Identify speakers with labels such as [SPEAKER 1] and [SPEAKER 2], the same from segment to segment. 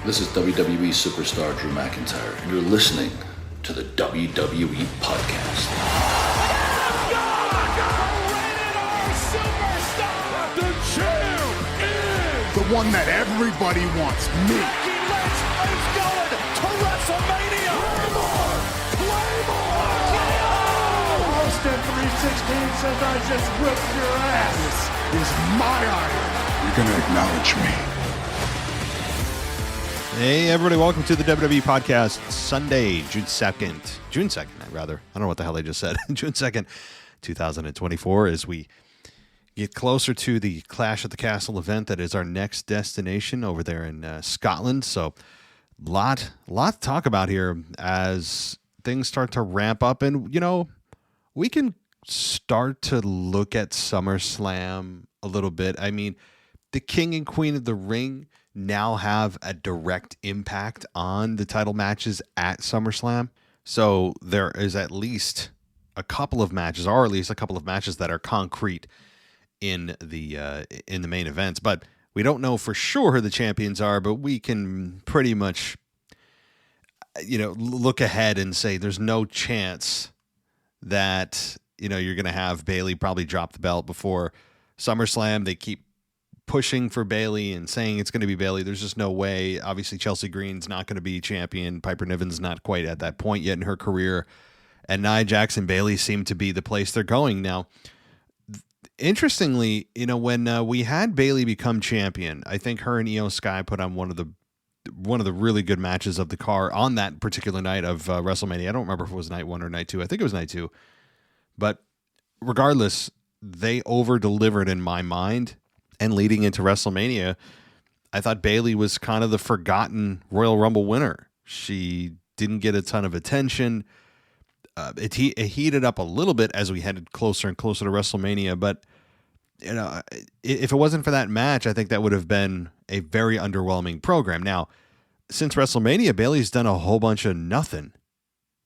[SPEAKER 1] This is WWE superstar Drew McIntyre, and you're listening to the WWE Podcast.
[SPEAKER 2] The champ is
[SPEAKER 3] the one that everybody wants, me.
[SPEAKER 2] Becky Lynch is going to WrestleMania. Claymore!
[SPEAKER 3] Austin 316 says I just whipped your ass. This is my iron. You're going to acknowledge me.
[SPEAKER 4] Hey, everybody, welcome to the WWE Podcast, Sunday, June 2nd, rather. I don't know what the hell I just said. June 2nd, 2024, as we get closer to the Clash at the Castle event that is our next destination over there in Scotland. So, lot to talk about here as things start to ramp up. And, you know, we can start to look at SummerSlam a little bit. I mean, the King and Queen of the Ring now have a direct impact on the title matches at SummerSlam. So there is at least a couple of matches, or at least a couple of matches that are concrete in the main events. But we don't know for sure who the champions are, but we can pretty much, you know, look ahead and say there's no chance that, you know, you're going to have Bayley probably drop the belt before SummerSlam. They keep pushing for Bayley and saying it's going to be Bayley. There's just no way. Obviously, Chelsea Green's not going to be champion. Piper Niven's not quite at that point yet in her career. And Nia Jax and Bayley seem to be the place they're going. Now, interestingly, you know, when we had Bayley become champion, I think her and Io Sky put on one of the really good matches of the card on that particular night of WrestleMania. I don't remember if it was night 1 or night 2. I think it was night 2. But regardless, they over-delivered in my mind. And leading into WrestleMania, I thought Bayley was kind of the forgotten Royal Rumble winner. She didn't get a ton of attention. It heated up a little bit as we headed closer and closer to WrestleMania. But you know, if it wasn't for that match, I think that would have been a very underwhelming program. Now, since WrestleMania, Bayley's done a whole bunch of nothing.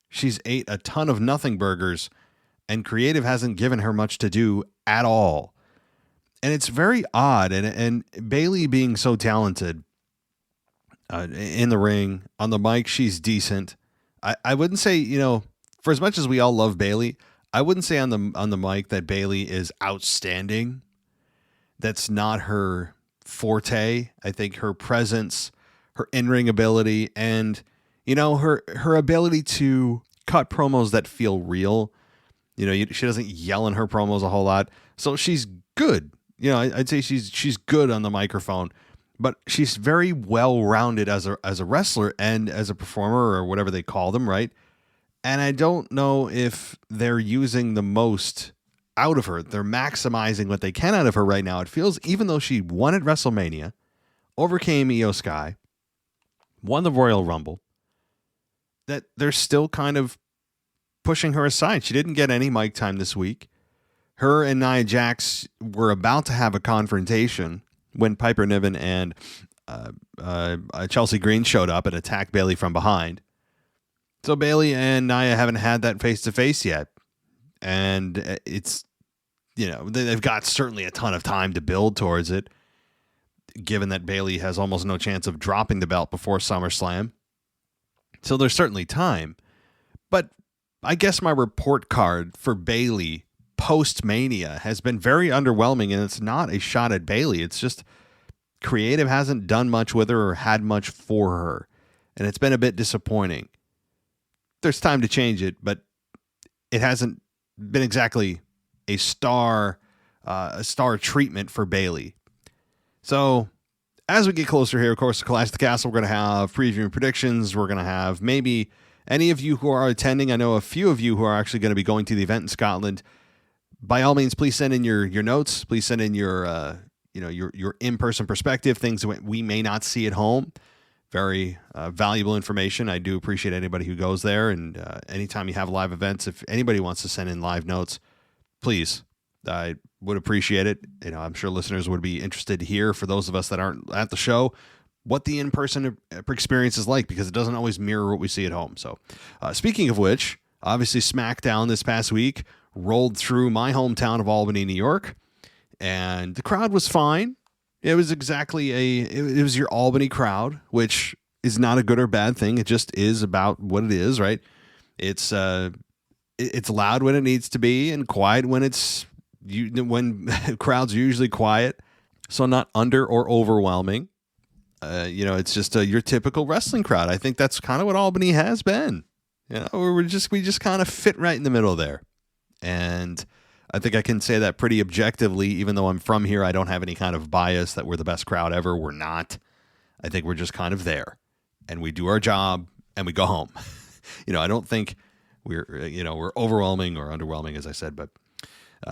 [SPEAKER 4] She's ate a ton of nothing burgers, and creative hasn't given her much to do at all. And it's very odd, and Bayley being so talented in the ring, on the mic, she's decent. I wouldn't say, you know, for as much as we all love Bayley, I wouldn't say on the mic that Bayley is outstanding. That's not her forte. I think her presence, her in-ring ability, and, you know, her ability to cut promos that feel real. You know, she doesn't yell in her promos a whole lot, so she's good. You know, I'd say she's good on the microphone, but she's very well-rounded as a wrestler and as a performer, or whatever they call them, right? And I don't know if they're using the most out of her. They're maximizing what they can out of her right now. It feels, even though she won at WrestleMania, overcame Io Sky, won the Royal Rumble, that they're still kind of pushing her aside. She didn't get any mic time this week. Her and Nia Jax were about to have a confrontation when Piper Niven and Chelsea Green showed up and attacked Bayley from behind. So Bayley and Nia haven't had that face-to-face yet. And it's, you know, they've got certainly a ton of time to build towards it, given that Bayley has almost no chance of dropping the belt before SummerSlam. So there's certainly time. But I guess my report card for Bayley post-Mania has been very underwhelming, and it's not a shot at Bayley. It's just creative hasn't done much with her or had much for her, and it's been a bit disappointing. There's time to change it, but it hasn't been exactly a star treatment for Bayley. So as we get closer here, of course, to Clash at the Castle, we're going to have preview and predictions. We're going to have maybe any of you who are attending. I know a few of you who are actually going to be going to the event in Scotland. By all means, please send in your notes. Please send in your in-person perspective, things that we may not see at home. Very valuable information. I do appreciate anybody who goes there. And anytime you have live events, if anybody wants to send in live notes, please, I would appreciate it. You know, I'm sure listeners would be interested to hear, for those of us that aren't at the show, what the in-person experience is like, because it doesn't always mirror what we see at home. So speaking of which, obviously SmackDown this past week rolled through my hometown of Albany, New York, and the crowd was fine. It was exactly it was your Albany crowd, which is not a good or bad thing. It just is about what it is, right? It's loud when it needs to be and quiet when when crowds are usually quiet. So not under or overwhelming. It's just your typical wrestling crowd. I think that's kind of what Albany has been. We just kind of fit right in the middle there. And I think I can say that pretty objectively, even though I'm from here. I don't have any kind of bias that we're the best crowd ever. We're not. I think we're just kind of there, and we do our job and we go home. I don't think we're overwhelming or underwhelming, as I said. But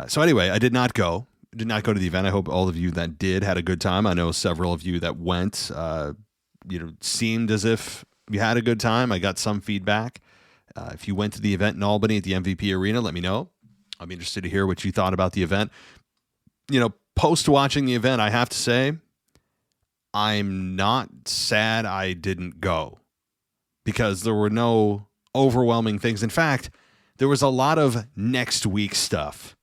[SPEAKER 4] so anyway, I did not go to the event. I hope all of you that did had a good time. I know several of you that went, seemed as if you had a good time. I got some feedback. If you went to the event in Albany at the MVP Arena, let me know. I'm interested to hear what you thought about the event. Post watching the event, I have to say, I'm not sad I didn't go because there were no overwhelming things. In fact, there was a lot of next week stuff.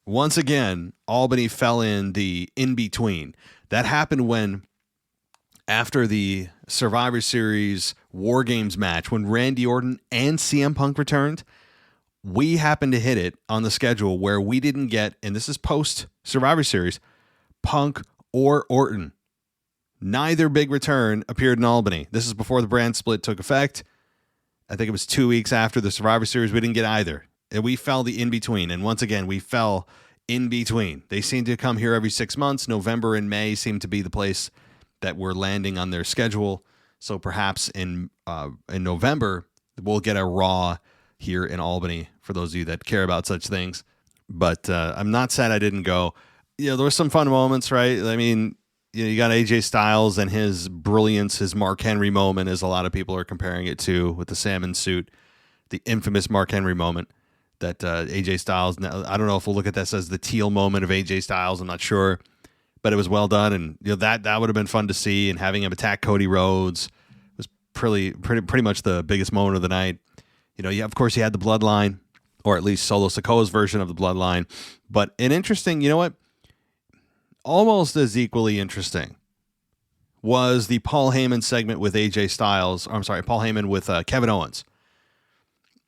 [SPEAKER 4] Once again, Albany fell in the in-between. That happened when, after the Survivor Series War Games match, when Randy Orton and CM Punk returned, we happened to hit it on the schedule where we didn't get, and this is post Survivor Series, Punk or Orton. Neither big return appeared in Albany. This is before the brand split took effect. I think it was 2 weeks after the Survivor Series. We didn't get either. And we fell the in-between. And once again, we fell in between. They seem to come here every 6 months. November and May seem to be the place that we're landing on their schedule. So perhaps in November, we'll get a Raw here in Albany for those of you that care about such things. But I'm not sad I didn't go. There were some fun moments, right? I mean, you got AJ Styles and his brilliance, his Mark Henry moment, as a lot of people are comparing it to, with the salmon suit, the infamous Mark Henry moment that AJ Styles, I don't know if we'll look at this as the teal moment of AJ Styles, I'm not sure, but it was well done. And that would have been fun to see, and having him attack Cody Rhodes was pretty much the biggest moment of the night. Of course, you had the Bloodline, or at least Solo Sikoa's version of the Bloodline. But an interesting, almost as equally interesting was the Paul Heyman segment with AJ Styles. Paul Heyman with Kevin Owens.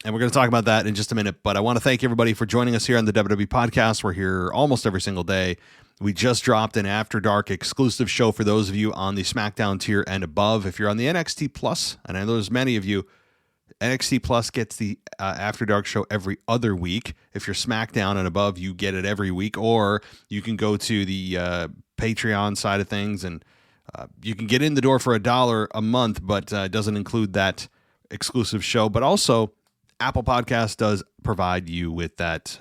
[SPEAKER 4] And we're going to talk about that in just a minute. But I want to thank everybody for joining us here on the WWE Podcast. We're here almost every single day. We just dropped an After Dark exclusive show for those of you on the SmackDown tier and above. If you're on the NXT Plus, and I know there's many of you, NXT Plus gets the After Dark show every other week. If you're SmackDown and above, you get it every week. Or you can go to the Patreon side of things, and you can get in the door for $1 a month, but it doesn't include that exclusive show. But also, Apple Podcast does provide you with that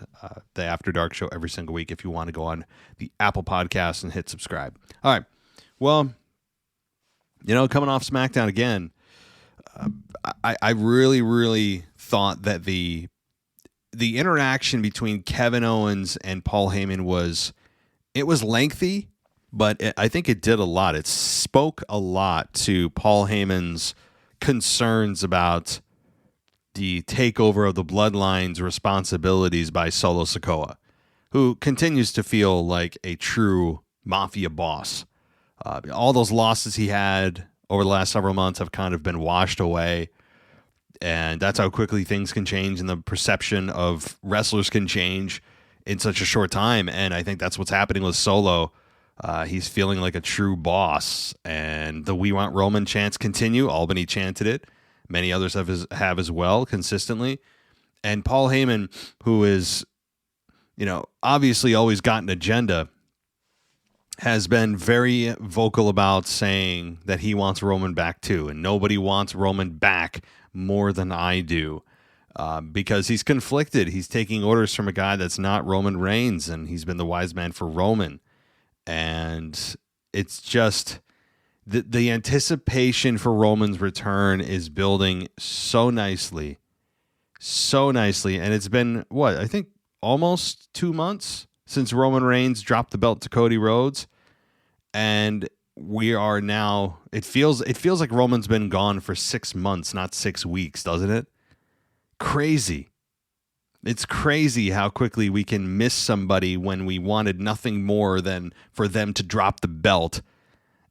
[SPEAKER 4] the After Dark show every single week if you want to go on the Apple Podcast and hit subscribe. All right. Well, coming off SmackDown again, I really, really thought that the interaction between Kevin Owens and Paul Heyman was lengthy, but I think it did a lot. It spoke a lot to Paul Heyman's concerns about the takeover of the Bloodline's responsibilities by Solo Sikoa, who continues to feel like a true mafia boss. All those losses he had over the last several months have kind of been washed away. And that's how quickly things can change, and the perception of wrestlers can change in such a short time. And I think that's what's happening with Solo. He's feeling like a true boss. And the "We Want Roman" chants continue. Albany chanted it. Many others have as well, consistently. And Paul Heyman, who is, obviously always got an agenda, has been very vocal about saying that he wants Roman back too. And nobody wants Roman back more than I do, because he's conflicted. He's taking orders from a guy that's not Roman Reigns, and he's been the wise man for Roman. And it's just the anticipation for Roman's return is building so nicely. And it's been, I think almost 2 months since Roman Reigns dropped the belt to Cody Rhodes. And we are now, it feels like Roman's been gone for 6 months, not 6 weeks, doesn't it? Crazy. It's crazy how quickly we can miss somebody when we wanted nothing more than for them to drop the belt.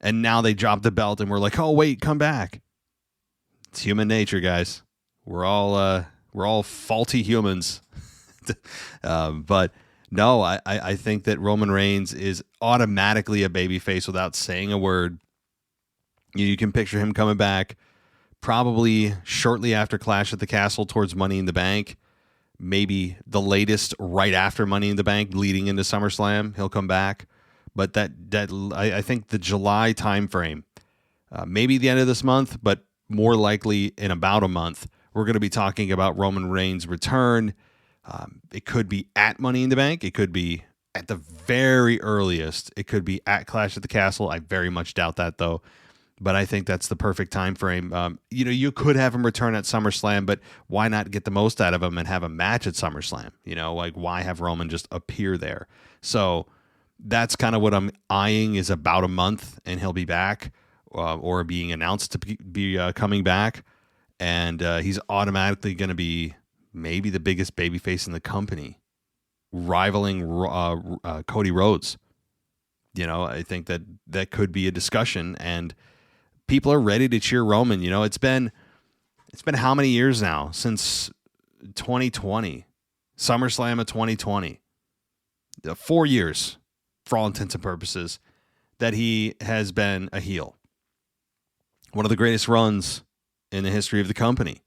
[SPEAKER 4] And now they drop the belt and we're like, oh, wait, come back. It's human nature, guys. We're all faulty humans. But no, I think that Roman Reigns is automatically a babyface without saying a word. You can picture him coming back probably shortly after Clash at the Castle towards Money in the Bank. Maybe the latest right after Money in the Bank, leading into SummerSlam, he'll come back. But I think the July timeframe, maybe the end of this month, but more likely in about a month, we're going to be talking about Roman Reigns' return. It could be at Money in the Bank. It could be at the very earliest. It could be at Clash at the Castle. I very much doubt that, though. But I think that's the perfect time frame. You could have him return at SummerSlam, but why not get the most out of him and have a match at SummerSlam? Why have Roman just appear there? So that's kind of what I'm eyeing, is about a month, and he'll be back or being announced to be coming back. And he's automatically going to be maybe the biggest babyface in the company, rivaling Cody Rhodes. I think that could be a discussion, and people are ready to cheer Roman. It's been how many years now since 2020, SummerSlam of 2020, 4 years for all intents and purposes that he has been a heel. One of the greatest runs in the history of the company.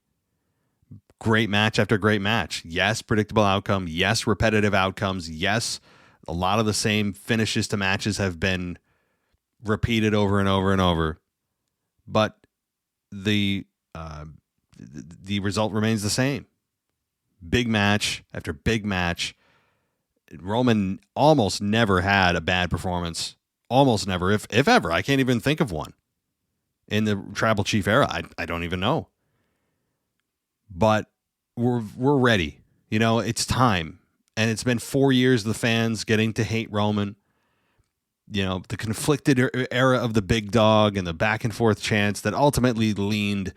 [SPEAKER 4] Great match after great match. Yes, predictable outcome. Yes, repetitive outcomes. Yes, a lot of the same finishes to matches have been repeated over and over and over. But the result remains the same. Big match after big match. Roman almost never had a bad performance. Almost never, if ever. I can't even think of one. In the Tribal Chief era, I don't even know. But we're ready. It's time. And it's been 4 years of the fans getting to hate Roman. The conflicted era of the big dog and the back and forth chants that ultimately leaned,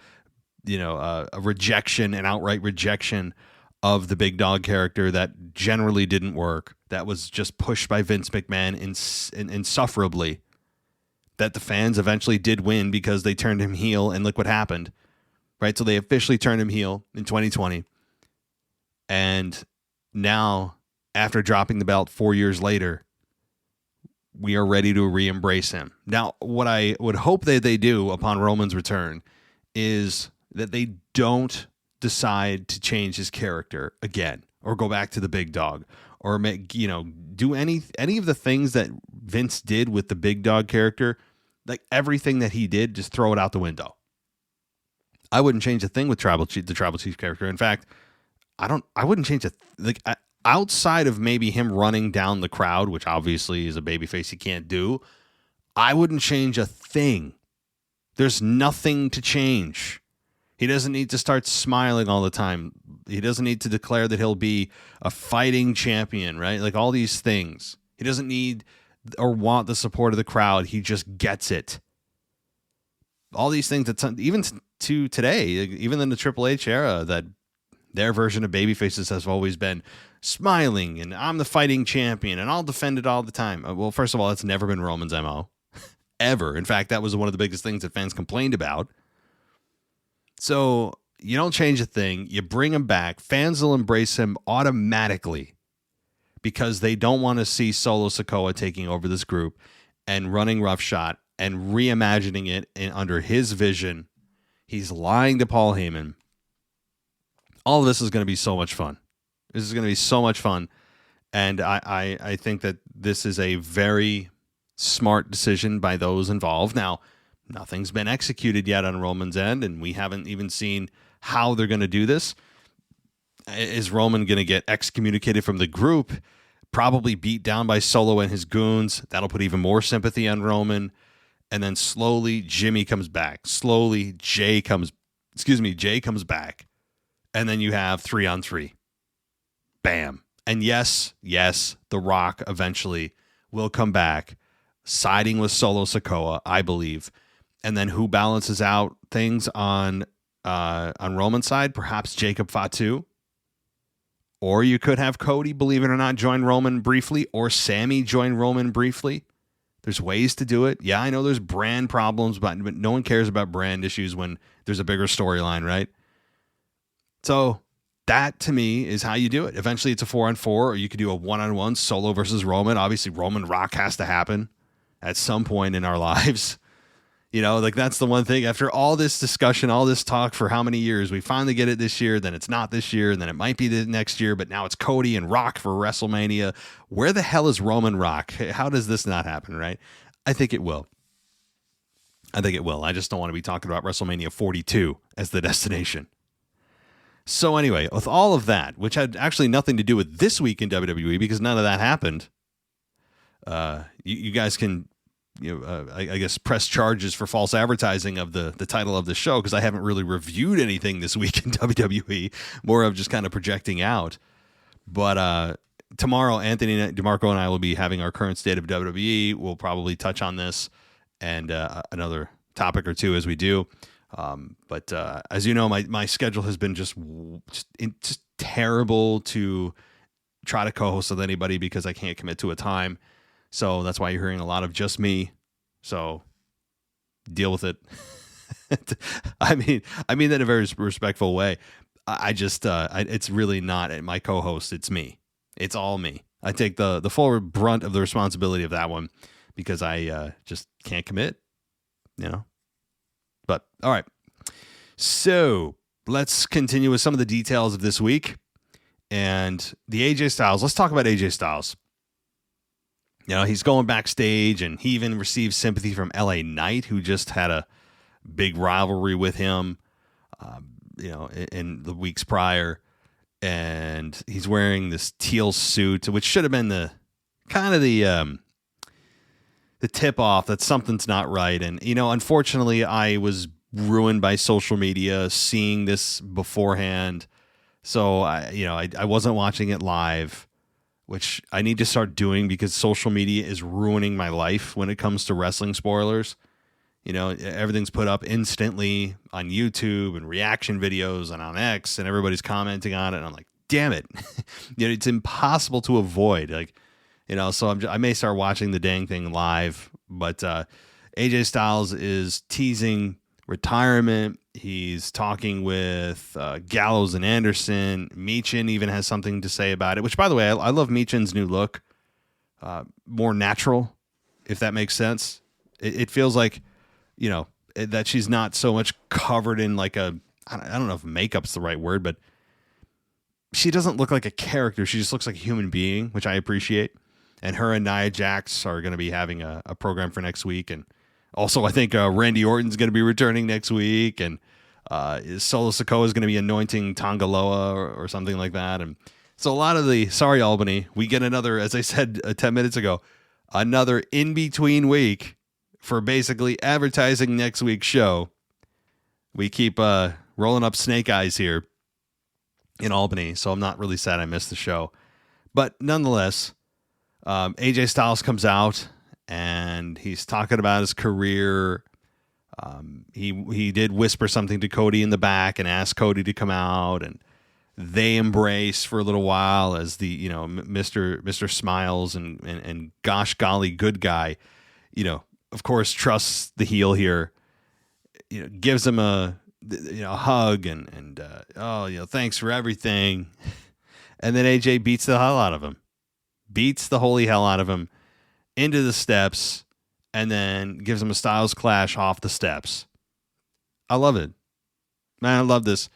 [SPEAKER 4] a rejection, an outright rejection of the big dog character that generally didn't work. That was just pushed by Vince McMahon insufferably. That the fans eventually did win because they turned him heel, and look what happened. Right? So they officially turned him heel in 2020. And now, after dropping the belt 4 years later, we are ready to re-embrace him. Now, what I would hope that they do upon Roman's return is that they don't decide to change his character again, or go back to the big dog, or do any of the things that Vince did with the big dog character. Like everything that he did, just throw it out the window. I wouldn't change a thing with the Tribal Chief character. In fact, I wouldn't change outside of maybe him running down the crowd, which obviously is a babyface he can't do. I wouldn't change a thing. There's nothing to change. He doesn't need to start smiling all the time. He doesn't need to declare that he'll be a fighting champion, right? Like all these things. He doesn't need or want the support of the crowd. He just gets it. All these things that even to today, even in the Triple H era, that their version of babyfaces has always been smiling and I'm the fighting champion and I'll defend it all the time. Well, first of all, that's never been Roman's MO ever. In fact, that was one of the biggest things that fans complained about. So you don't change a thing. You bring him back. Fans will embrace him automatically because they don't want to see Solo Sikoa taking over this group and running roughshod and reimagining it under his vision. He's lying to Paul Heyman. All of this is going to be so much fun. This is going to be so much fun. And I think that this is a very smart decision by those involved. Now, nothing's been executed yet on Roman's end, and we haven't even seen how they're going to do this. Is Roman going to get excommunicated from the group? Probably beat down by Solo and his goons. That'll put even more sympathy on Roman. And then slowly Jimmy comes back. Slowly Jay comes back. And then you have 3-on-3. Bam. And yes, The Rock eventually will come back, siding with Solo Sikoa, I believe. And then who balances out things on Roman's side? Perhaps Jacob Fatu. Or you could have Cody, believe it or not, join Roman briefly, or Sammy join Roman briefly. There's ways to do it. Yeah, I know there's brand problems, but no one cares about brand issues when there's a bigger storyline, right? So that, to me, is how you do it. Eventually, it's a 4-on-4, or you could do a 1-on-1 Solo versus Roman. Obviously, Roman Rock has to happen at some point in our lives. You know, like that's the one thing. After all this discussion, all this talk for how many years, we finally get it this year, then it's not this year, and then it might be the next year, but now it's Cody and Rock for WrestleMania. Where the hell is Roman Rock? How does this not happen, right? I think it will. I just don't want to be talking about WrestleMania 42 as the destination. So anyway, with all of that, which had actually nothing to do with this week in WWE because none of that happened, you guys can, I guess, press charges for false advertising of the title of the show because I haven't really reviewed anything this week in WWE, more of just kind of projecting out. But tomorrow, Anthony DeMarco and I will be having our current state of WWE. We'll probably touch on this and another topic or two as we do. But as you know, my schedule has been just terrible to try to co-host with anybody because I can't commit to a time. So that's why you're hearing a lot of just me. So deal with it. I mean that in a very respectful way. It's really not my co-host. It's me. It's all me. I take the full brunt of the responsibility of that one because I just can't commit, But all right. So let's continue with some of the details of this week and the AJ Styles. Let's talk about AJ Styles. He's going backstage, and he even received sympathy from LA Knight, who just had a big rivalry with him, in the weeks prior. And he's wearing this teal suit, which should have been the tip off that something's not right. And, unfortunately, I was ruined by social media seeing this beforehand. So I wasn't watching it live, which I need to start doing because social media is ruining my life when it comes to wrestling spoilers. Everything's put up instantly on YouTube and reaction videos and on X, and everybody's commenting on it. And I'm like, damn it. It's impossible to avoid. So I may start watching the dang thing live, but AJ Styles is teasing retirement. He's talking with Gallows and Anderson. Michin even has something to say about it, which, by the way, I love Michin's new look. More natural, if that makes sense. It feels like, that she's not so much covered in like I don't know if makeup's the right word, but she doesn't look like a character. She just looks like a human being, which I appreciate. And her and Nia Jax are going to be having a program for next week. And also, I think Randy Orton's going to be returning next week, and Solo Sikoa is going to be anointing Tongaloa or something like that. And so a lot of sorry, Albany, we get another, as I said 10 minutes ago, another in-between week for basically advertising next week's show. We keep rolling up snake eyes here in Albany, so I'm not really sad I missed the show. But nonetheless, AJ Styles comes out, and he's talking about his career. He did whisper something to Cody in the back and asked Cody to come out, and they embrace for a little while as the Mr. Smiles and gosh golly good guy, of course trusts the heel here, gives him a hug and thanks for everything, and then AJ beats the hell out of him, beats the holy hell out of him into the steps, and then gives him a Styles Clash off the steps. I love it. Man, I love this.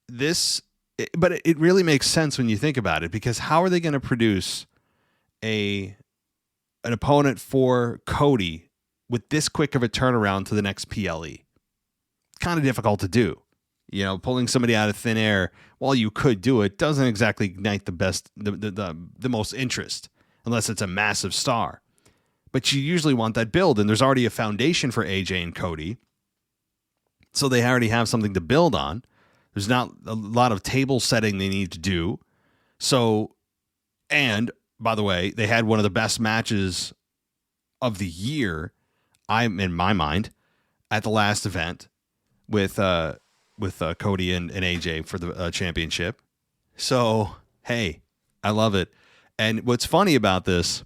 [SPEAKER 4] But it really makes sense when you think about it, because how are they going to produce an opponent for Cody with this quick of a turnaround to the next PLE? Kind of difficult to do. Pulling somebody out of thin air, while you could do it, doesn't exactly ignite the most interest, unless it's a massive star. But you usually want that build, and there's already a foundation for AJ and Cody, so they already have something to build on. There's not a lot of table setting they need to do. So, and by the way, they had one of the best matches of the year, in my mind, at the last event with Cody and AJ for the championship. So, hey, I love it. And what's funny about this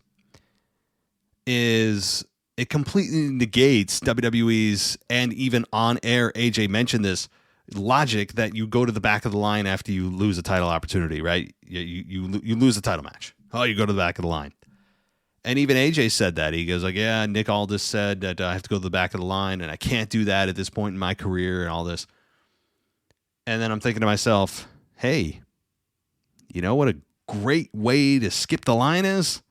[SPEAKER 4] is it completely negates WWE's, and even on air, AJ mentioned this, logic that you go to the back of the line after you lose a title opportunity, right? You lose a title match. Oh, you go to the back of the line. And even AJ said that. He goes like, yeah, Nick Aldis said that I have to go to the back of the line, and I can't do that at this point in my career and all this. And then I'm thinking to myself, hey, you know what a great way to skip the line is?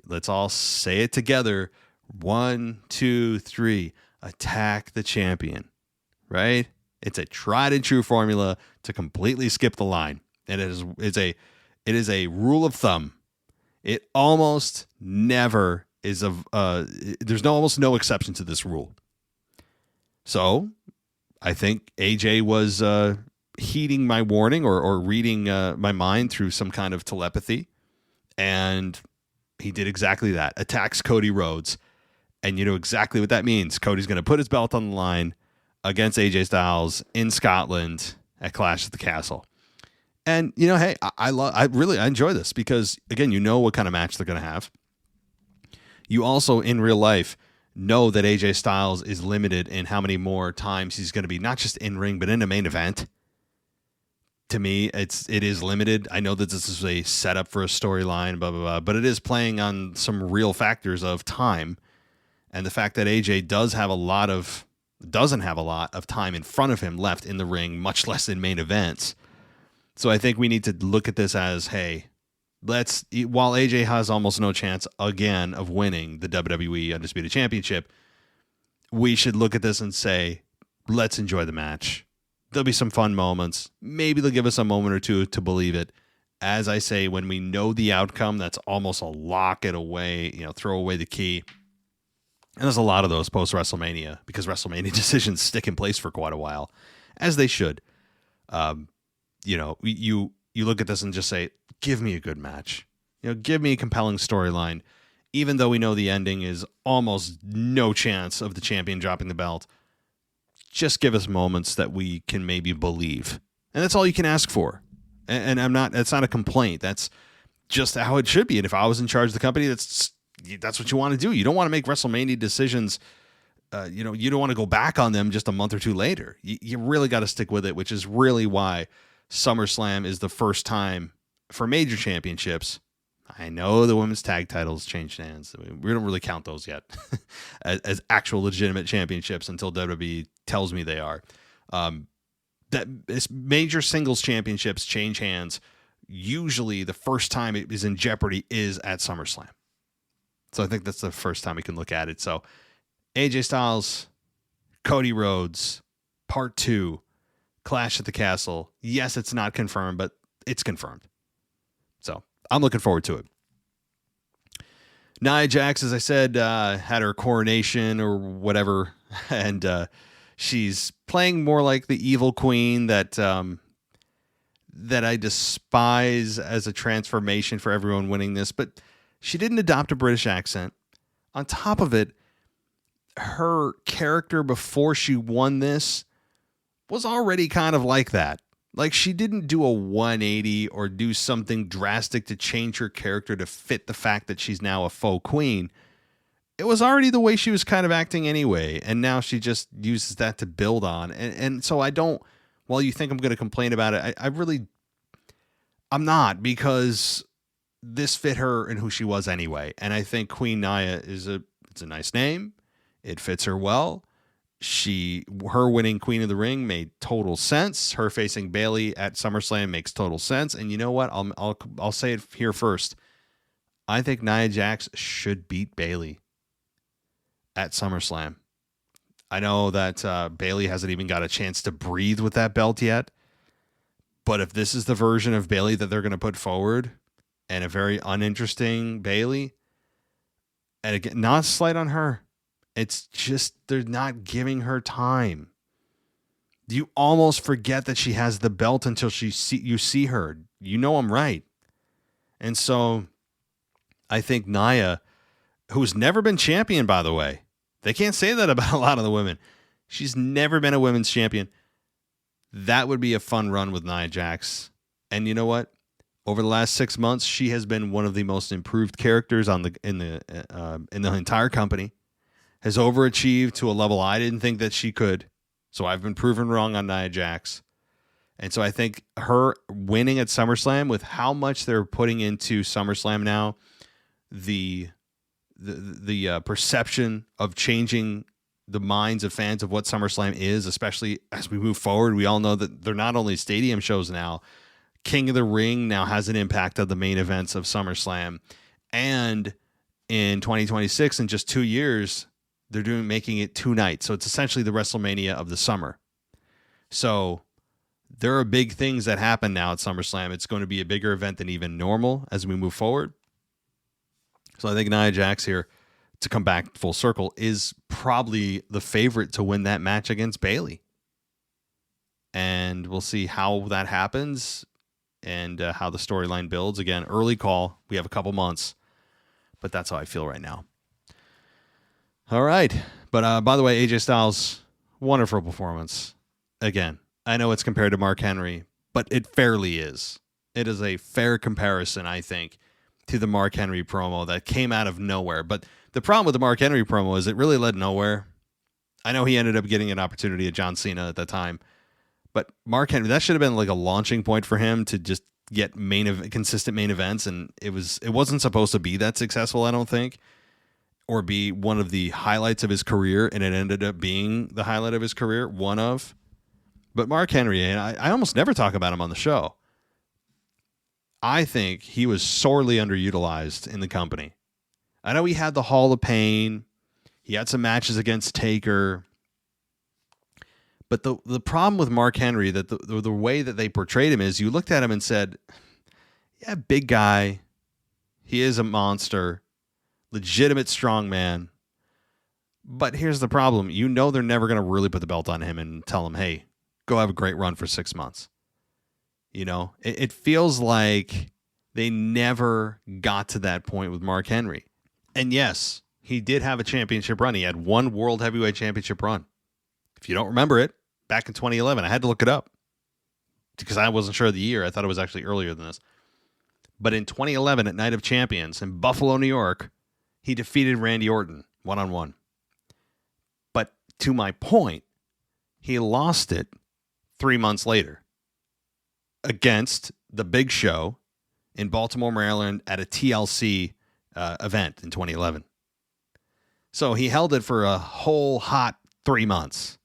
[SPEAKER 4] Let's all say it together. 1, 2, 3. Attack the champion. Right? It's a tried and true formula to completely skip the line. And it is a rule of thumb. It almost never is there's almost no exception to this rule. So I think AJ was heeding my warning or reading my mind through some kind of telepathy. And he did exactly that. Attacks Cody Rhodes. And you know exactly what that means. Cody's going to put his belt on the line against AJ Styles in Scotland at Clash at the Castle. And, you know, hey, I really enjoy this because, again, you know what kind of match they're going to have. You also, in real life, know that AJ Styles is limited in how many more times he's going to be, not just in ring, but in a main event. To me, it is limited. I know that this is a setup for a storyline, blah, blah, blah, but it is playing on some real factors of time. And the fact that AJ doesn't have a lot of time in front of him left in the ring, much less in main events. So I think we need to look at this as, hey, while AJ has almost no chance again of winning the WWE Undisputed Championship, we should look at this and say, let's enjoy the match. There'll be some fun moments. Maybe they'll give us a moment or two to believe it. As I say, when we know the outcome, that's almost a lock it away, throw away the key. And there's a lot of those post-WrestleMania because WrestleMania decisions stick in place for quite a while, as they should. You look at this and just say, give me a good match. Give me a compelling storyline. Even though we know the ending is almost no chance of the champion dropping the belt, just give us moments that we can maybe believe. And that's all you can ask for. And that's not a complaint. That's just how it should be. And if I was in charge of the company, that's what you want to do. You don't want to make WrestleMania decisions. You don't want to go back on them just a month or two later. You really got to stick with it, which is really why SummerSlam is the first time for major championships. I know the women's tag titles changed hands. We don't really count those yet as actual legitimate championships until WWE tells me they are. That major singles championships change hands. Usually the first time it is in jeopardy is at SummerSlam. So I think that's the first time we can look at it. So AJ Styles, Cody Rhodes, Part 2, Clash at the Castle. Yes, it's not confirmed, but it's confirmed. So I'm looking forward to it. Nia Jax, as I said, had her coronation or whatever, and she's playing more like the evil queen that I despise as a transformation for everyone winning this, but she didn't adopt a British accent. On top of it, her character before she won this was already kind of like that. Like, she didn't do a 180 or do something drastic to change her character to fit the fact that she's now a faux queen. It was already the way she was kind of acting anyway, and now she just uses that to build on. And so I don't, while you think I'm going to complain about it, I'm not, because this fit her and who she was anyway. And I think Queen Nia it's a nice name. It fits her well. Her winning Queen of the Ring made total sense. Her facing Bayley at SummerSlam makes total sense. And you know what? I'll say it here first. I think Nia Jax should beat Bayley at SummerSlam. I know that Bayley hasn't even got a chance to breathe with that belt yet. But if this is the version of Bayley that they're going to put forward, and a very uninteresting Bayley, and again, not a slight on her, it's just they're not giving her time. You almost forget that she has the belt until you see her. You know I'm right. And so I think Nia, who's never been champion, by the way, they can't say that about a lot of the women. She's never been a women's champion. That would be a fun run with Nia Jax. And you know what? Over the last 6 months, she has been one of the most improved characters in the entire company. Has overachieved to a level I didn't think that she could. So I've been proven wrong on Nia Jax. And so I think her winning at SummerSlam, with how much they're putting into SummerSlam now, the perception of changing the minds of fans of what SummerSlam is, especially as we move forward. We all know that they're not only stadium shows now. King of the Ring now has an impact on the main events of SummerSlam. And in 2026, in just 2 years, they're making it 2 nights. So it's essentially the WrestleMania of the summer. So there are big things that happen now at SummerSlam. It's going to be a bigger event than even normal as we move forward. So I think Nia Jax here, to come back full circle, is probably the favorite to win that match against Bayley. And we'll see how that happens and how the storyline builds. Again, early call. We have a couple months, but that's how I feel right now. All right. But by the way, AJ Styles, wonderful performance. Again, I know it's compared to Mark Henry, but it fairly is. It is a fair comparison, I think, to the Mark Henry promo that came out of nowhere. But the problem with the Mark Henry promo is it really led nowhere. I know he ended up getting an opportunity at John Cena at that time, but Mark Henry, that should have been like a launching point for him to just get consistent main events, and it wasn't supposed to be that successful, I don't think, or be one of the highlights of his career, and it ended up being the highlight of his career, one of. But Mark Henry, and I almost never talk about him on the show. I think he was sorely underutilized in the company. I know he had the Hall of Pain. He had some matches against Taker. But the problem with Mark Henry, that the way that they portrayed him is, you looked at him and said, yeah, big guy. He is a monster. Legitimate strongman. But here's the problem. You know they're never going to really put the belt on him and tell him, hey, go have a great run for 6 months. You know, it feels like they never got to that point with Mark Henry. And yes, he did have a championship run. He had one World Heavyweight Championship run. If you don't remember it, back in 2011, I had to look it up because I wasn't sure of the year. I thought it was actually earlier than this. But in 2011 at Night of Champions in Buffalo, New York, he defeated Randy Orton one-on-one. But to my point, he lost it 3 months later against the Big Show in Baltimore, Maryland at a TLC event in 2011. So he held it for a whole hot 3 months.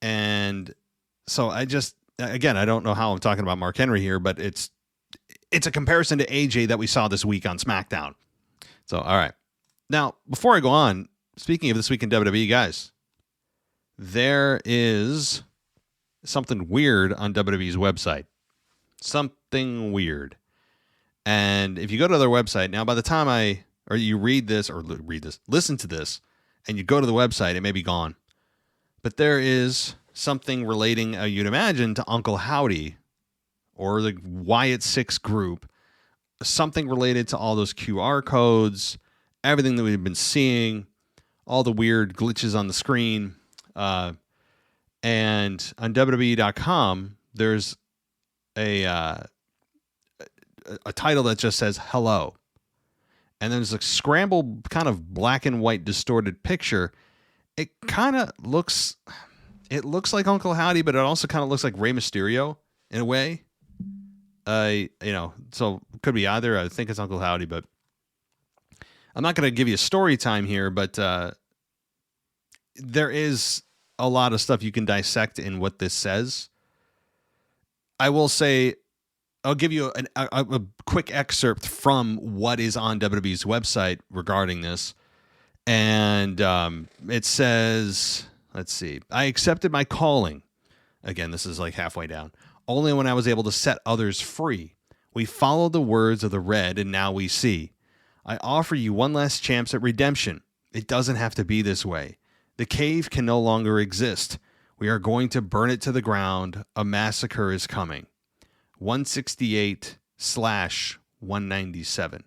[SPEAKER 4] And so I don't know how I'm talking about Mark Henry here, but it's a comparison to AJ that we saw this week on SmackDown. So, all right. Now, before I go on, speaking of this week in WWE, guys, there is something weird on WWE's website. Something weird. And if you go to their website, now by the time you listen to this, and you go to the website, it may be gone. But there is something relating, you'd imagine, to Uncle Howdy or the Wyatt Six group, something related to all those QR codes, everything that we've been seeing, all the weird glitches on the screen. And on WWE.com, there's a title that just says hello. And then there's a scrambled kind of black and white distorted picture. It kind of looks like Uncle Howdy, but it also kind of looks like Rey Mysterio in a way. So it could be either. I think it's Uncle Howdy, but I'm not going to give you a story time here, but there is a lot of stuff you can dissect in what this says. I will say, I'll give you a quick excerpt from what is on WWE's website regarding this. And it says, let's see, I accepted my calling. Again, this is like halfway down. Only when I was able to set others free. We followed the words of the red, and now we see. I offer you one last chance at redemption. It doesn't have to be this way. The cave can no longer exist. We are going to burn it to the ground. A massacre is coming. 168/197.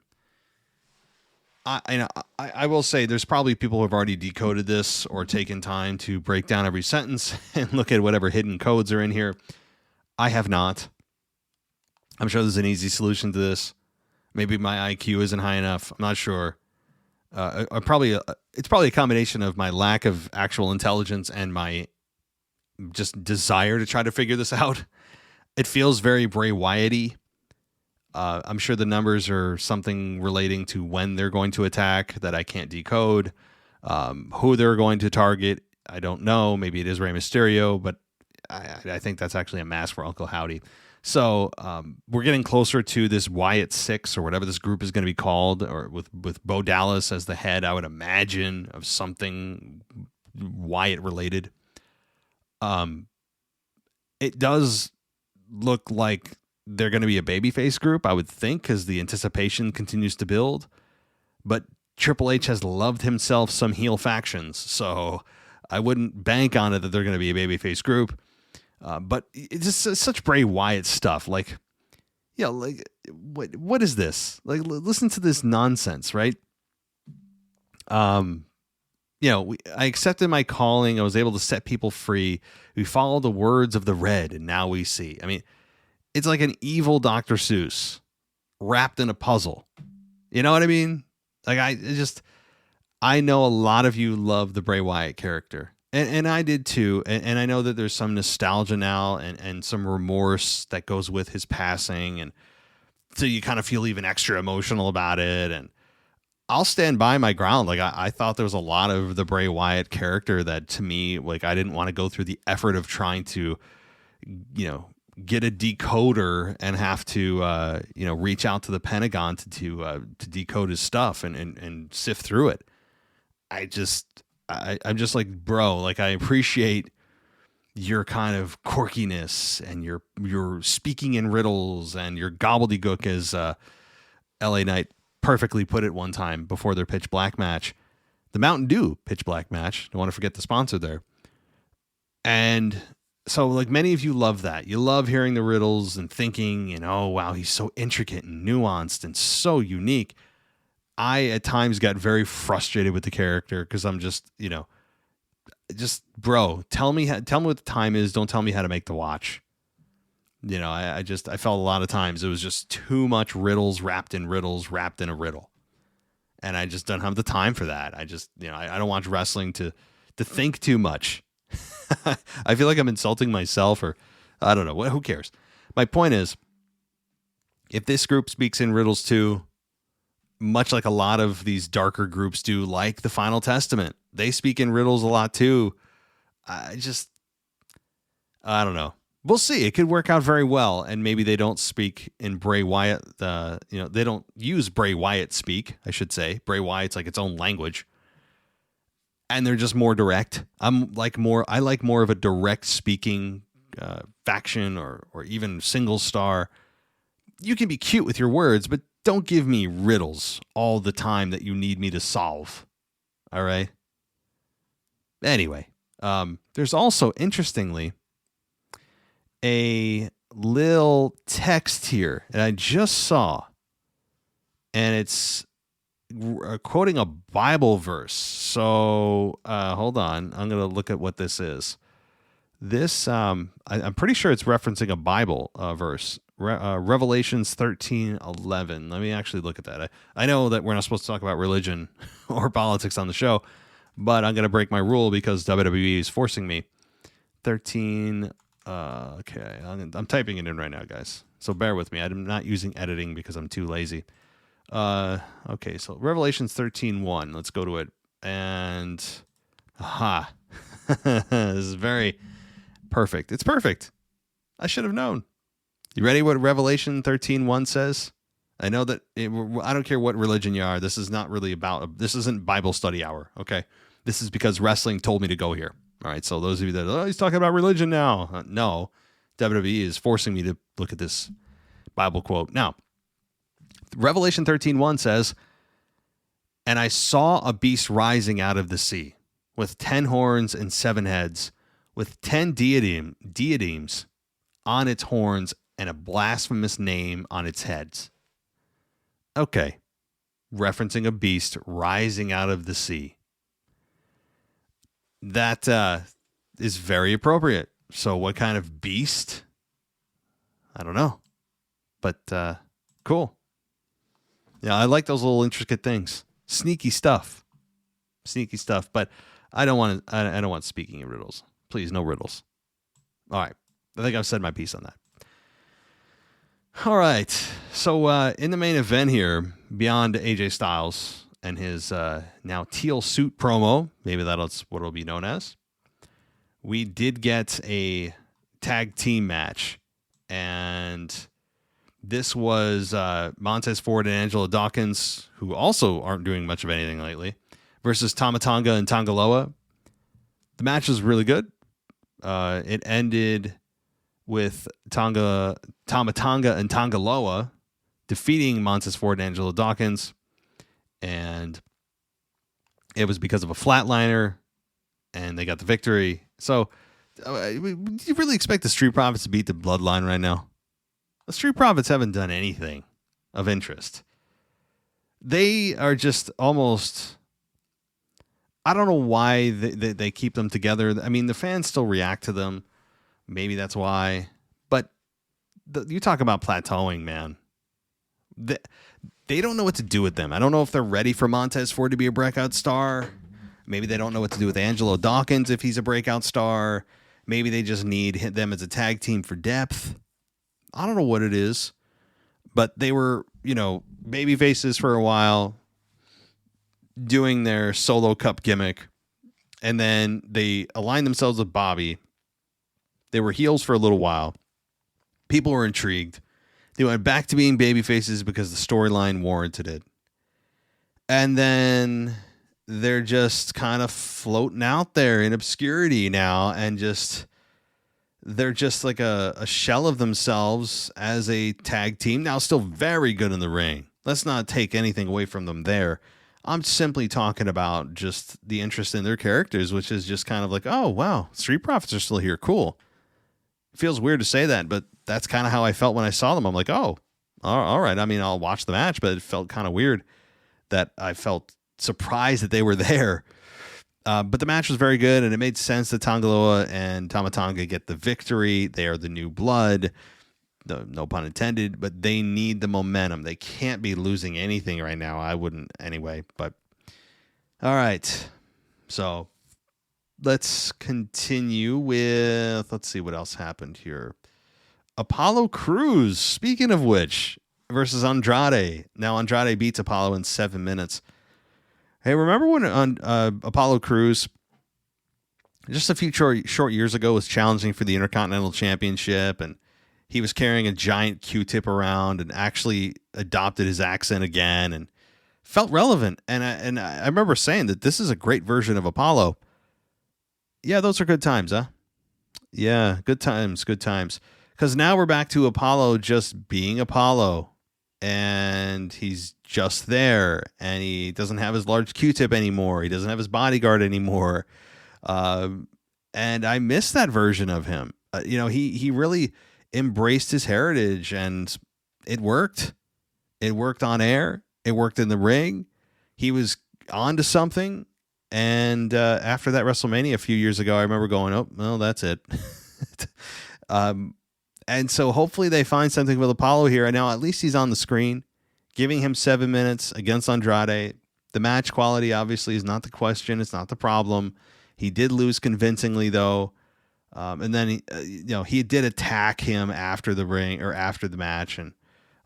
[SPEAKER 4] I will say there's probably people who have already decoded this or taken time to break down every sentence and look at whatever hidden codes are in here. I have not. I'm sure there's an easy solution to this. Maybe my IQ isn't high enough. I'm not sure. It's probably a combination of my lack of actual intelligence and my just desire to try to figure this out. It feels very Bray Wyatt-y. I'm sure the numbers are something relating to when they're going to attack that I can't decode. Who they're going to target, I don't know. Maybe it is Rey Mysterio, but I think that's actually a mask for Uncle Howdy. So we're getting closer to this Wyatt 6 or whatever this group is going to be called, or with Bo Dallas as the head, I would imagine, of something Wyatt related. It does look like they're going to be a babyface group, I would think, because the anticipation continues to build. But Triple H has loved himself some heel factions, so I wouldn't bank on it that they're going to be a babyface group. But it's just such Bray Wyatt stuff. Like, like what is this? Like, listen to this nonsense, right? I accepted my calling. I was able to set people free. We followed the words of the red, and now we see. I mean, it's like an evil Dr. Seuss wrapped in a puzzle. You know what I mean? Like, I know a lot of you love the Bray Wyatt character. And I did too. And I know that there's some nostalgia now and some remorse that goes with his passing. And so you kind of feel even extra emotional about it. And I'll stand by my ground. Like, I thought there was a lot of the Bray Wyatt character that, to me, like, I didn't want to go through the effort of trying to, get a decoder and have to, reach out to the Pentagon to decode his stuff and sift through it. I'm just like, bro, like, I appreciate your kind of quirkiness and your speaking in riddles and your gobbledygook, as LA Knight perfectly put it one time before their Pitch Black match, the Mountain Dew Pitch Black match. Don't want to forget the sponsor there. And so, like, many of you love that. You love hearing the riddles and thinking, oh, wow, he's so intricate and nuanced and so unique. I, at times, got very frustrated with the character because I'm just, bro, tell me what the time is. Don't tell me how to make the watch. I felt a lot of times it was just too much riddles wrapped in a riddle. And I just don't have the time for that. I don't watch wrestling to think too much. I feel like I'm insulting myself, or I don't know. Who cares? My point is, if this group speaks in riddles too, much like a lot of these darker groups do, like the Final Testament, they speak in riddles a lot too. I don't know. We'll see. It could work out very well, and maybe they don't speak in Bray Wyatt. They don't use Bray Wyatt speak, I should say. Bray Wyatt's like its own language, and they're just more direct. I like more of a direct speaking faction, or even single star. You can be cute with your words, but don't give me riddles all the time that you need me to solve. All right. Anyway, there's also, interestingly, a little text here that I just saw, and it's quoting a Bible verse. So hold on. I'm going to look at what this is. This, I'm pretty sure it's referencing a Bible verse. Revelations 13:11. Let me actually look at that. I know that we're not supposed to talk about religion or politics on the show, but I'm going to break my rule because WWE is forcing me. 13. Okay. I'm typing it in right now, guys. So bear with me. I'm not using editing because I'm too lazy. Okay. So Revelations 13:1. Let's go to it. And aha. This is very perfect. It's perfect. I should have known. You ready what Revelation 13:1 says? I know that I don't care what religion you are. This is not really this isn't Bible study hour. Okay. This is because wrestling told me to go here. All right. So those of you that, he's talking about religion now. No, WWE is forcing me to look at this Bible quote. Now, Revelation 13:1 says, "And I saw a beast rising out of the sea with 10 horns and 7 heads, with 10 diadems on its horns and a blasphemous name on its heads." Okay. Referencing a beast rising out of the sea. That is very appropriate. So what kind of beast? I don't know. but cool. Yeah, I like those little intricate things. Sneaky stuff. But I don't want speaking in riddles. Please, no riddles. All right. I think I've said my piece on that. All right. So in the main event here, beyond AJ Styles and his now teal suit promo, maybe that's what it'll be known as, we did get a tag team match. And this was Montez Ford and Angelo Dawkins, who also aren't doing much of anything lately, versus Tama Tonga and Tonga Loa. The match was really good. It ended with Tama Tonga and Tonga Loa defeating Montez Ford and Angelo Dawkins. And it was because of a flatliner, and they got the victory. So, do you really expect the Street Profits to beat the Bloodline right now? The Street Profits haven't done anything of interest. They are just almost... I don't know why they keep them together. I mean, the fans still react to them. Maybe that's why. But you talk about plateauing, man. They don't know what to do with them. I don't know if they're ready for Montez Ford to be a breakout star. Maybe they don't know what to do with Angelo Dawkins if he's a breakout star. Maybe they just need them as a tag team for depth. I don't know what it is. But they were, baby faces for a while, doing their solo cup gimmick. And then they aligned themselves with Bobby. They were heels for a little while. People were intrigued. They went back to being baby faces because the storyline warranted it. And then they're just kind of floating out there in obscurity now, and they're just like a shell of themselves as a tag team. Now, still very good in the ring. Let's not take anything away from them there. I'm simply talking about just the interest in their characters, which is just kind of like, oh, wow, Street Profits are still here. Cool. It feels weird to say that, but that's kind of how I felt when I saw them. I'm like, oh, all right. I mean, I'll watch the match, but it felt kind of weird that I felt surprised that they were there. But the match was very good, and it made sense that Tonga Loa and Tama Tonga get the victory. They are the new blood. No pun intended, but they need the momentum. They can't be losing anything right now. I wouldn't anyway, but all right. So let's continue with, let's see what else happened here. Apollo Crews, speaking of which, versus Andrade. Now Andrade beats Apollo in 7 minutes. Hey, remember when Apollo Crews, just a few short years ago, was challenging for the Intercontinental Championship, and he was carrying a giant Q-tip around and actually adopted his accent again and felt relevant. And I remember saying that this is a great version of Apollo. Yeah, those are good times, huh? Yeah, good times. Because now we're back to Apollo just being Apollo. And he's just there. And he doesn't have his large Q-tip anymore. He doesn't have his bodyguard anymore. And I miss that version of him. He really embraced his heritage, and it worked. It worked on air. It worked in the ring. He was on to something. And after that WrestleMania a few years ago, I remember going, oh, well, that's it. And so hopefully they find something with Apollo here. And now at least he's on the screen, giving him 7 minutes against Andrade. The match quality obviously is not the question. It's not the problem. He did lose convincingly, though. And then he did attack him after the ring or after the match, and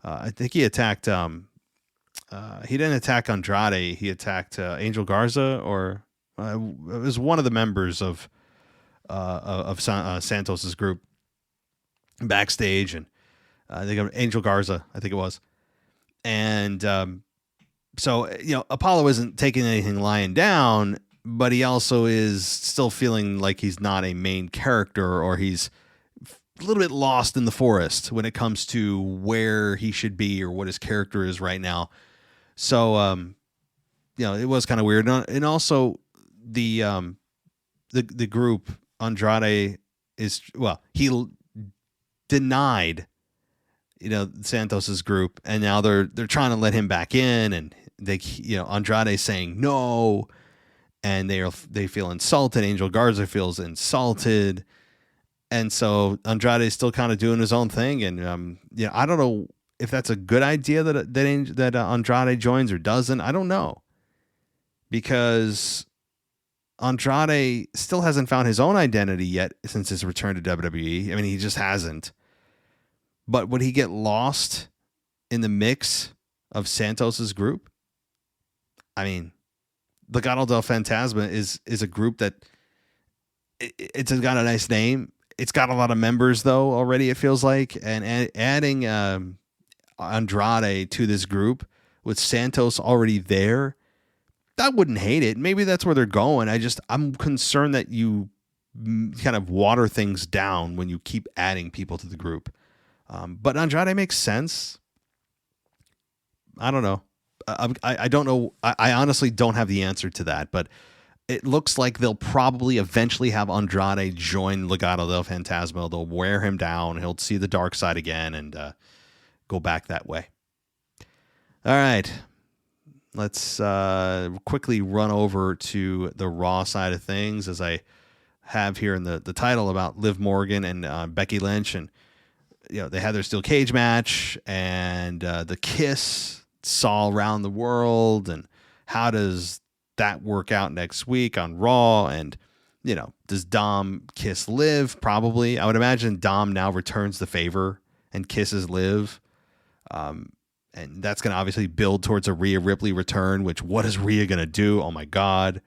[SPEAKER 4] I think he attacked. He didn't attack Andrade. He attacked Angel Garza, or it was one of the members of Santos's group backstage, and I think Angel Garza, I think it was, and so Apollo isn't taking anything lying down. But he also is still feeling like he's not a main character, or he's a little bit lost in the forest when it comes to where he should be or what his character is right now. So, it was kind of weird. And also the group, Andrade he denied, Santos's group, and now they're trying to let him back in, and Andrade saying no. And they feel insulted. Angel Garza feels insulted, and so Andrade is still kind of doing his own thing. And I don't know if that's a good idea that Andrade joins or doesn't, I don't know. Because Andrade still hasn't found his own identity yet since his return to WWE. I mean, he just hasn't. But would he get lost in the mix of Santos's group? I mean, Legado del Fantasma is a group that it's got a nice name. It's got a lot of members, though, already, it feels like. And adding Andrade to this group with Santos already there, I wouldn't hate it. Maybe that's where they're going. I'm concerned that you kind of water things down when you keep adding people to the group. But Andrade makes sense. I don't know. I don't know. I honestly don't have the answer to that, but it looks like they'll probably eventually have Andrade join Legado del Fantasma. They'll wear him down. He'll see the dark side again and go back that way. All right. Let's quickly run over to the Raw side of things, as I have here in the title about Liv Morgan and Becky Lynch. And, they had their steel cage match and the kiss saw around the world. And how does that work out next week on Raw? And, does Dom kiss Liv? Probably. I would imagine Dom now returns the favor and kisses Liv. And that's going to obviously build towards a Rhea Ripley return, which what is Rhea going to do? Oh my God.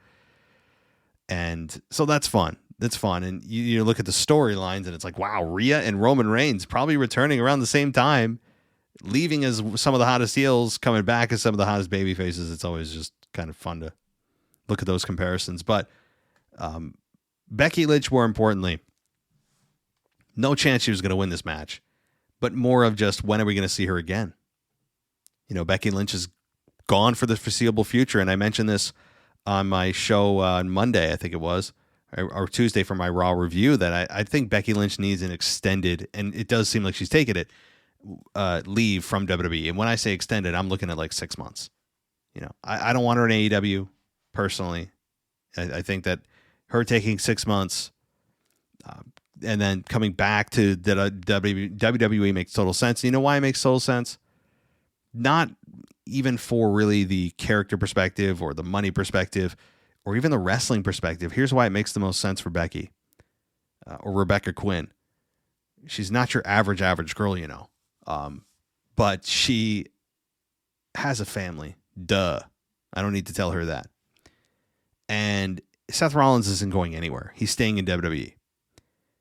[SPEAKER 4] And so that's fun. That's fun. And you look at the storylines and it's like, wow, Rhea and Roman Reigns probably returning around the same time, leaving as some of the hottest heels, coming back as some of the hottest baby faces. It's always just kind of fun to look at those comparisons. But Becky Lynch, more importantly, no chance she was going to win this match, but more of just, when are we going to see her again? Becky Lynch is gone for the foreseeable future. And I mentioned this on my show on Monday, I think it was, or Tuesday for my Raw review, that I think Becky Lynch needs an extended, and it does seem like she's taken it, leave from WWE. And when I say extended, I'm looking at like 6 months. I don't want her in AEW personally. I think that her taking 6 months and then coming back to the WWE makes total sense. You know why it makes total sense? Not even for really the character perspective or the money perspective or even the wrestling perspective. Here's why it makes the most sense for Becky or Rebecca Quinn. She's not your average girl, but she has a family. Duh. I don't need to tell her that. And Seth Rollins isn't going anywhere. He's staying in WWE.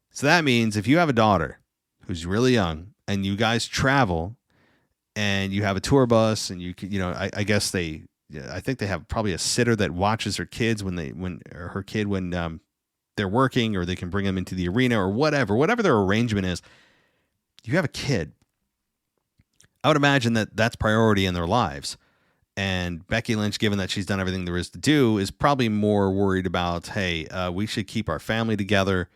[SPEAKER 4] So that means if you have a daughter who's really young and you guys travel and you have a tour bus and I guess I think they have probably a sitter that watches her kids when they're working, or they can bring them into the arena or whatever their arrangement is. You have a kid. I would imagine that that's priority in their lives. And Becky Lynch, given that she's done everything there is to do, is probably more worried about, hey, we should keep our family together.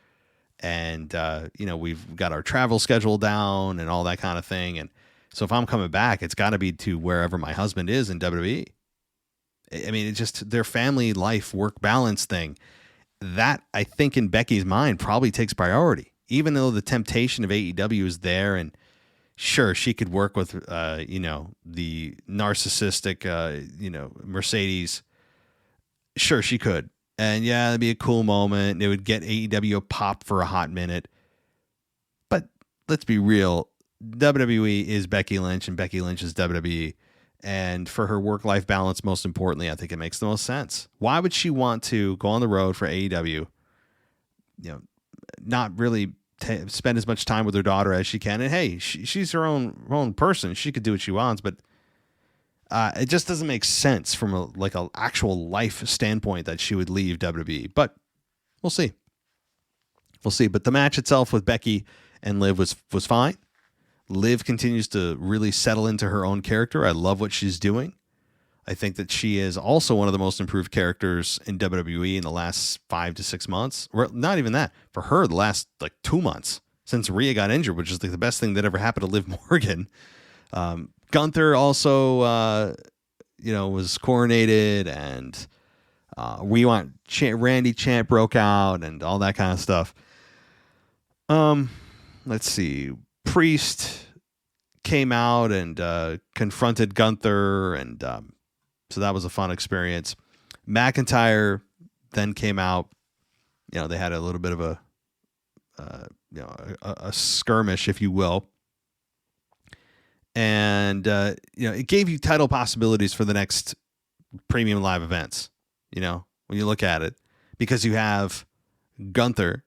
[SPEAKER 4] And, we've got our travel schedule down and all that kind of thing. And so if I'm coming back, it's got to be to wherever my husband is in WWE. I mean, it's just their family life work balance thing. That, I think, in Becky's mind probably takes priority, even though the temptation of AEW is there. And sure, she could work with, the narcissistic, Mercedes. Sure, she could. And yeah, it'd be a cool moment. It would get AEW a pop for a hot minute. But let's be real. WWE is Becky Lynch and Becky Lynch is WWE. And for her work-life balance, most importantly, I think it makes the most sense. Why would she want to go on the road for AEW, not really spend as much time with her daughter as she can? And hey, she's her own person. She could do what she wants, but it just doesn't make sense from a actual life standpoint that she would leave WWE. But we'll see. But the match itself with Becky and Liv was fine. Liv continues to really settle into her own character. I love what she's doing. I think that she is also one of the most improved characters in WWE in the last 5 to 6 months. Or not even that. For her, the last 2 months since Rhea got injured, which is the best thing that ever happened to Liv Morgan. Gunther also, was coronated, and Randy chant broke out and all that kind of stuff. Let's see. Priest came out and confronted Gunther, and so that was a fun experience. McIntyre then came out. They had a little bit of a skirmish, if you will. And, it gave you title possibilities for the next premium live events, when you look at it, because you have Gunther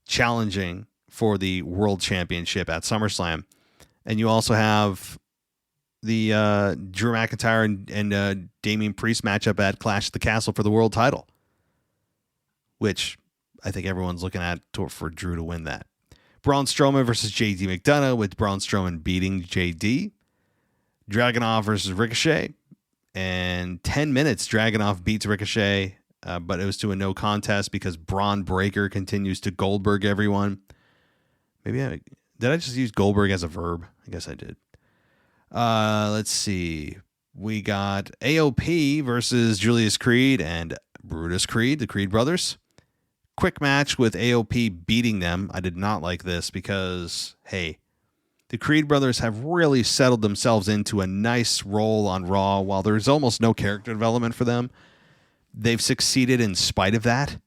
[SPEAKER 4] challenging for the world championship at SummerSlam. And you also have the Drew McIntyre and Damian Priest matchup at Clash at the Castle for the world title, which I think everyone's looking at for Drew to win that. Braun Strowman versus JD McDonough, with Braun Strowman beating JD. Dragunov versus Ricochet. And 10 minutes, Dragunov beats Ricochet, but it was to a no contest because Braun Breaker continues to Goldberg everyone. Did I just use Goldberg as a verb? I guess I did. Let's see. We got AOP versus Julius Creed and Brutus Creed, the Creed brothers. Quick match with AOP beating them. I did not like this because, hey, the Creed brothers have really settled themselves into a nice role on Raw. While there's almost no character development for them, they've succeeded in spite of that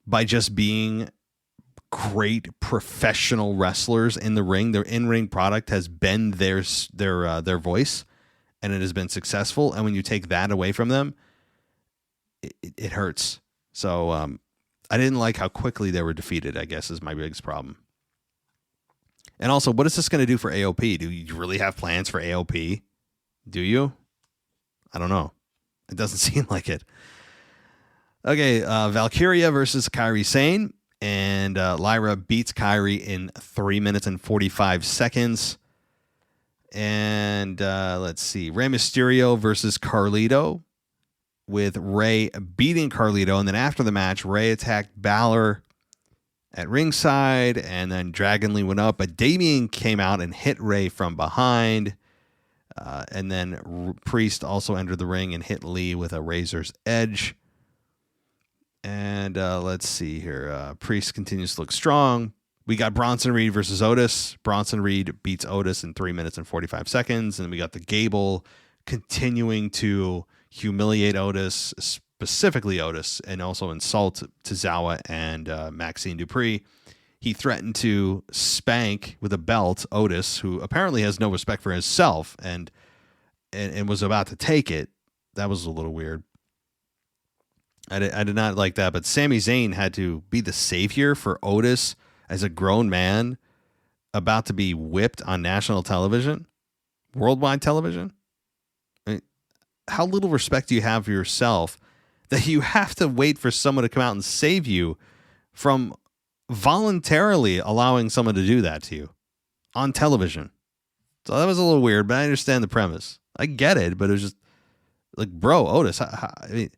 [SPEAKER 4] by just being great professional wrestlers in the ring. Their in-ring product has been their voice, and it has been successful. And when you take that away from them, it hurts. So I didn't like how quickly they were defeated, I guess, is my biggest problem. And also, what is this going to do for AOP? Do you really have plans for AOP? Do you? I don't know. It doesn't seem like it. Okay, Valkyria versus Kairi Sane. And Lyra beats Kairi in 3 minutes and 45 seconds. And let's see. Rey Mysterio versus Carlito, with Rey beating Carlito. And then after the match, Rey attacked Balor at ringside. And then Dragon Lee went up. But Damien came out and hit Rey from behind. And then Priest also entered the ring and hit Lee with a razor's edge. And let's see here. Priest continues to look strong. We got Bronson Reed versus Otis. Bronson Reed beats Otis in 3 minutes and 45 seconds. And we got the Gable continuing to humiliate Otis, specifically Otis, and also insult Tozawa and Maxine Dupree. He threatened to spank with a belt Otis, who apparently has no respect for himself, and was about to take it. That was a little weird. I did not like that, but Sami Zayn had to be the savior for Otis as a grown man about to be whipped on national television, worldwide television. I mean, how little respect do you have for yourself that you have to wait for someone to come out and save you from voluntarily allowing someone to do that to you on television? So that was a little weird, but I understand the premise. I get it, but it was just like, bro, Otis, I mean,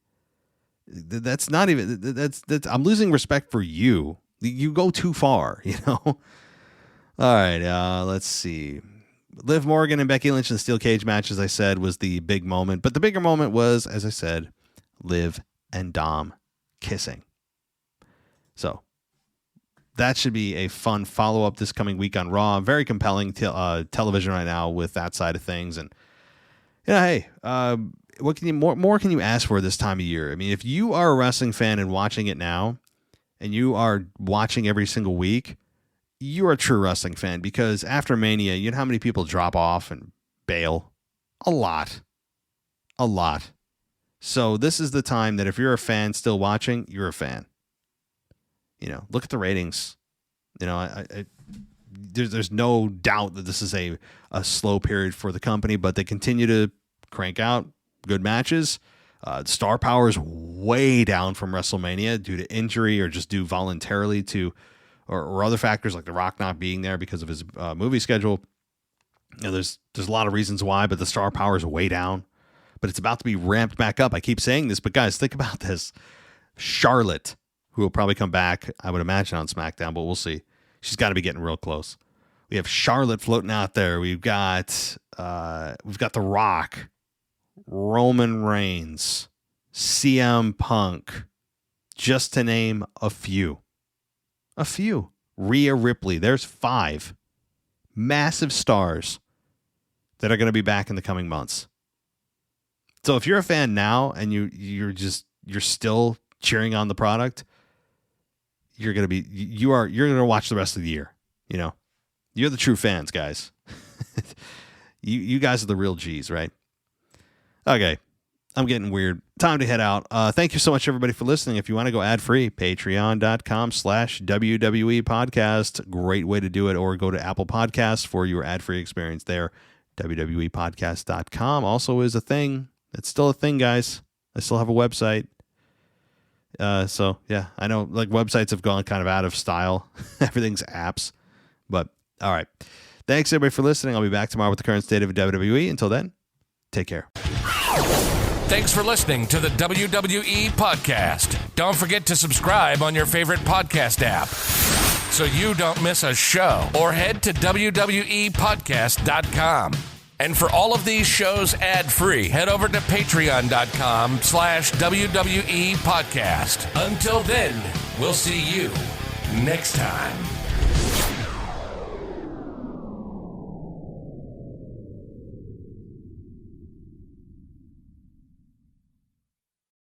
[SPEAKER 4] that's not even, that's I'm losing respect for you. You go too far, All right, let's see. Liv Morgan and Becky Lynch in the steel cage match, as I said, was the big moment. But the bigger moment was, as I said, Liv and Dom kissing. So that should be a fun follow-up this coming week on Raw. Very compelling television right now with that side of things. And, hey, what can you more can you ask for this time of year? I mean, if you are a wrestling fan and watching it now, and you are watching every single week, you're a true wrestling fan, because after Mania, you know how many people drop off and bail? A lot. So this is the time that if you're a fan still watching, you're a fan. Look at the ratings. There's no doubt that this is a slow period for the company, but they continue to crank out good matches. Star power is way down from WrestleMania due to injury or just due voluntarily to, or other factors like The Rock not being there because of his movie schedule. There's a lot of reasons why, but the star power is way down. But it's about to be ramped back up. I keep saying this, but guys, think about this. Charlotte, who will probably come back, I would imagine, on SmackDown, but we'll see. She's got to be getting real close. We have Charlotte floating out there. We've got The Rock, Roman Reigns, CM Punk, just to name a few. Rhea Ripley. There's 5 massive stars that are going to be back in the coming months. So if you're a fan now and you're still cheering on the product, you're going to watch the rest of the year. You know, you're the true fans, guys. You guys are the real G's, right? Okay. I'm getting weird. Time to head out. Thank you so much, everybody, for listening. If you want to go ad-free, patreon.com/WWE podcast. Great way to do it. Or go to Apple Podcasts for your ad-free experience there. WWEpodcast.com also is a thing. It's still a thing, guys. I still have a website. So, yeah, I know like websites have gone kind of out of style. Everything's apps. But, all right. Thanks, everybody, for listening. I'll be back tomorrow with the current state of WWE. Until then, take care.
[SPEAKER 5] Thanks for listening to the WWE Podcast. Don't forget to subscribe on your favorite podcast app so you don't miss a show, or head to WWEpodcast.com. And for all of these shows ad-free, head over to patreon.com/WWE Podcast. Until then, we'll see you next time.